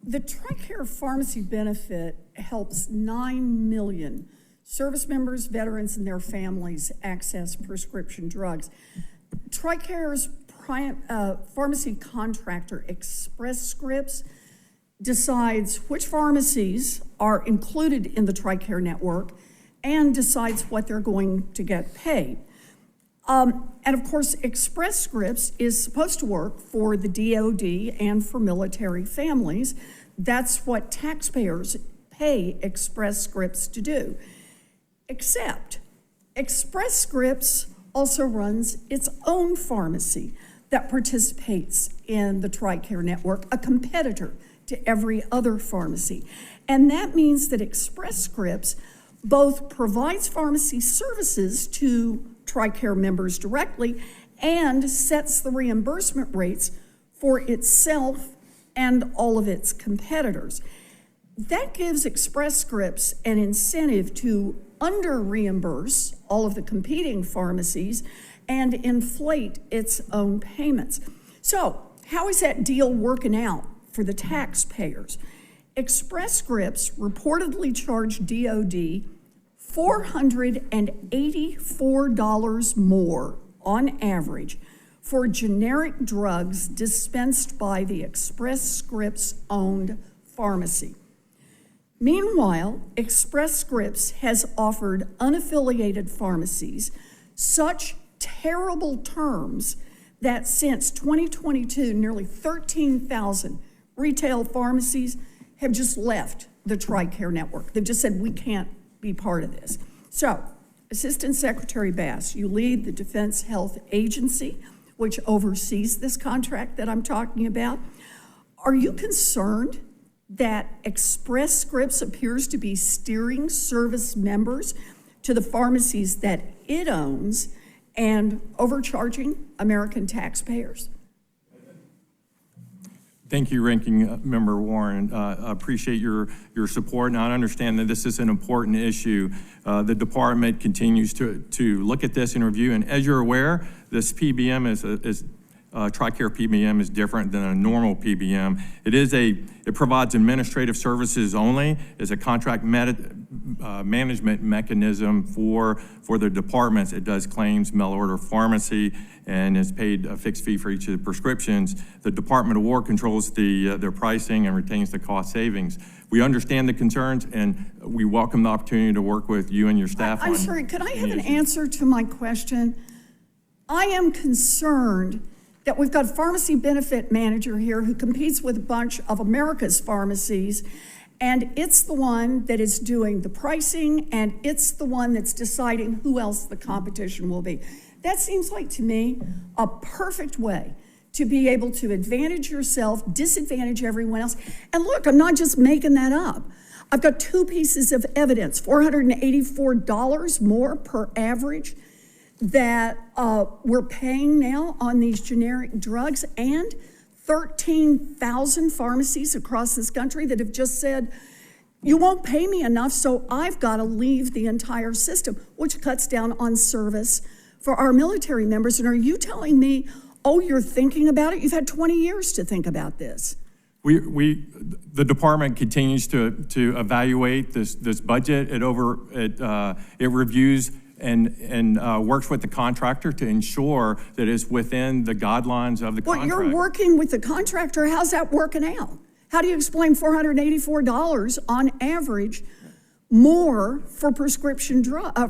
The TRICARE pharmacy benefit helps 9 million service members, veterans, and their families access prescription drugs. TRICARE's pharmacy contractor, Express Scripts, decides which pharmacies are included in the TRICARE network and decides what they're going to get paid. And of course, Express Scripts is supposed to work for the DOD and for military families. That's what taxpayers pay Express Scripts to do. Except Express Scripts also runs its own pharmacy that participates in the TRICARE network, a competitor to every other pharmacy. And that means that Express Scripts both provides pharmacy services to TRICARE members directly and sets the reimbursement rates for itself and all of its competitors. That gives Express Scripts an incentive to under-reimburse all of the competing pharmacies and inflate its own payments. So, how is that deal working out for the taxpayers? Express Scripts reportedly charged DOD $484 more on average for generic drugs dispensed by the Express Scripts owned pharmacy. Meanwhile, Express Scripts has offered unaffiliated pharmacies such terrible terms that since 2022, nearly 13,000 retail pharmacies have just left the TRICARE network. They've just said, we can't be part of this. So, Assistant Secretary Bass, you lead the Defense Health Agency, which oversees this contract that I'm talking about. Are you concerned that Express Scripts appears to be steering service members to the pharmacies that it owns and overcharging American taxpayers? Thank you, Ranking Member Warren. I appreciate your support, and I understand that this is an important issue. The department continues to look at this and review, and as you're aware, this PBM TRICARE PBM is different than a normal PBM. It provides administrative services only as a contract management mechanism for the departments. It does claims, mail order pharmacy, and is paid a fixed fee for each of the prescriptions. The Department of War controls their pricing and retains the cost savings. We understand the concerns, and we welcome the opportunity to work with you and your staff. I'm sorry, could I have an answer to my question? I am concerned that we've got a pharmacy benefit manager here who competes with a bunch of America's pharmacies, and it's the one that is doing the pricing, and it's the one that's deciding who else the competition will be. That seems like, to me, a perfect way to be able to advantage yourself, disadvantage everyone else. And look, I'm not just making that up. I've got two pieces of evidence, $484 more per average that we're paying now on these generic drugs, and 13,000 pharmacies across this country that have just said, you won't pay me enough, so I've got to leave the entire system, which cuts down on service for our military members. And are you telling me, oh, you're thinking about it? You've had 20 years to think about this. The department continues to evaluate this budget. It reviews and works with the contractor to ensure that it's within the guidelines of the contract. Well, you're working with the contractor. How's that working out? How do you explain $484 on average more for prescription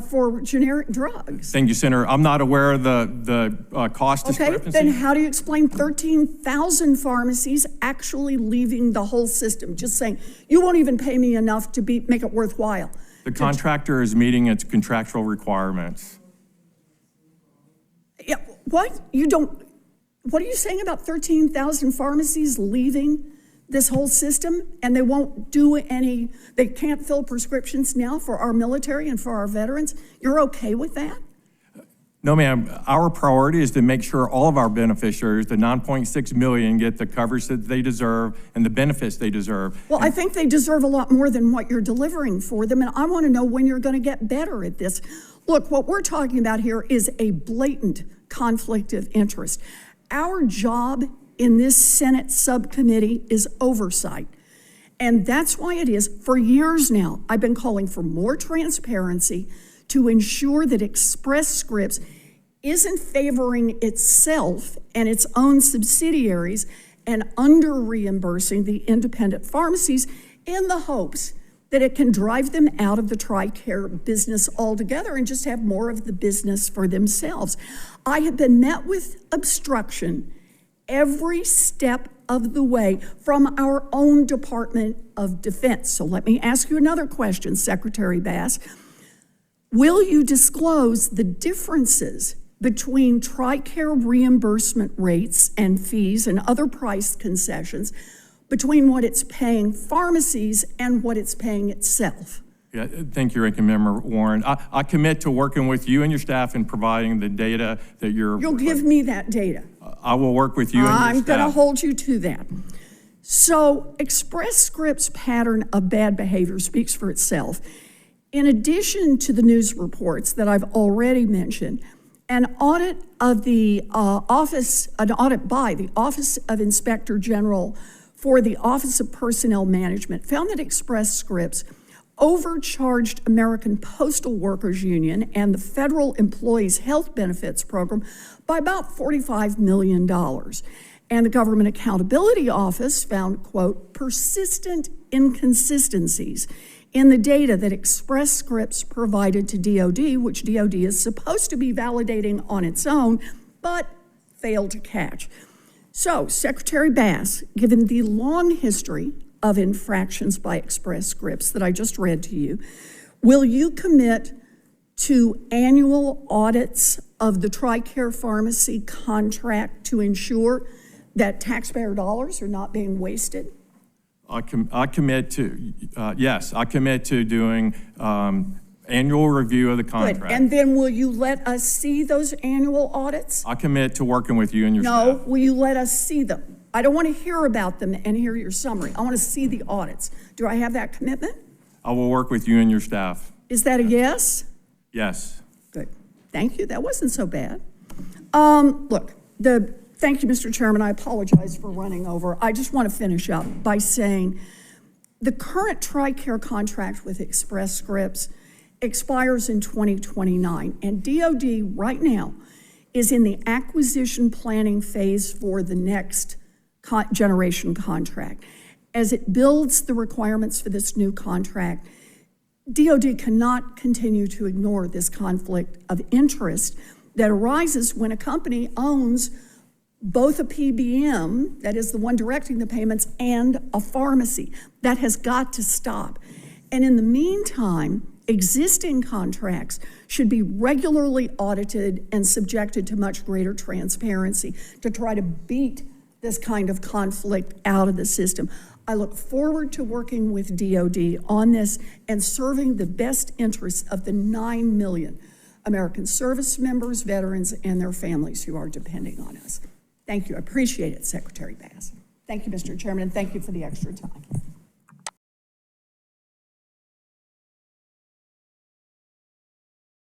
for generic drugs? Thank you, Senator. I'm not aware of the cost discrepancy. Okay, then how do you explain 13,000 pharmacies actually leaving the whole system, just saying, you won't even pay me enough to make it worthwhile? The contractor is meeting its contractual requirements. Yeah, what? What are you saying about 13,000 pharmacies leaving this whole system, and they won't do they can't fill prescriptions now for our military and for our veterans? You're okay with that? No, ma'am. Our priority is to make sure all of our beneficiaries, the 9.6 million, get the coverage that they deserve and the benefits they deserve. Well, I think they deserve a lot more than what you're delivering for them, and I want to know when you're going to get better at this. Look, what we're talking about here is a blatant conflict of interest. Our job in this Senate subcommittee is oversight. And that's why it is, for years now, I've been calling for more transparency to ensure that Express Scripts isn't favoring itself and its own subsidiaries and under-reimbursing the independent pharmacies in the hopes that it can drive them out of the TRICARE business altogether and just have more of the business for themselves. I have been met with obstruction every step of the way from our own Department of Defense. So let me ask you another question, Secretary Bass. Will you disclose the differences between TRICARE reimbursement rates and fees and other price concessions between what it's paying pharmacies and what it's paying itself? Yeah, thank you, Ranking Member Warren. I commit to working with you and your staff in providing the data that You'll give me that data. I will work with you and your staff. I'm going to hold you to that. So Express Scripts' pattern of bad behavior speaks for itself. In addition to the news reports that I've already mentioned, an audit by the Office of Inspector General for the Office of Personnel Management found that Express Scripts overcharged American Postal Workers Union and the Federal Employees Health Benefits Program by about $45 million. And the Government Accountability Office found, quote, persistent inconsistencies in the data that Express Scripts provided to DOD, which DOD is supposed to be validating on its own, but failed to catch. So, Secretary Bass, given the long history of infractions by Express Scripts that I just read to you, will you commit to annual audits of the TRICARE pharmacy contract to ensure that taxpayer dollars are not being wasted? I commit to, yes, I commit to doing annual review of the contract. Good. And then will you let us see those annual audits? I commit to working with you and your staff. No, will you let us see them? I don't want to hear about them and hear your summary. I want to see the audits. Do I have that commitment? I will work with you and your staff. Is that a yes? Yes. Good. Thank you. That wasn't so bad. Thank you, Mr. Chairman. I apologize for running over. I just want to finish up by saying the current TRICARE contract with Express Scripts expires in 2029, and DOD right now is in the acquisition planning phase for the next generation contract. As it builds the requirements for this new contract, DOD cannot continue to ignore this conflict of interest that arises when a company owns both a PBM, that is the one directing the payments, and a pharmacy. That has got to stop. And in the meantime, existing contracts should be regularly audited and subjected to much greater transparency to try to beat this kind of conflict out of the system. I look forward to working with DOD on this and serving the best interests of the 9 million American service members, veterans, and their families who are depending on us. Thank you. I appreciate it, Secretary Bass. Thank you, Mr. Chairman, and thank you for the extra time.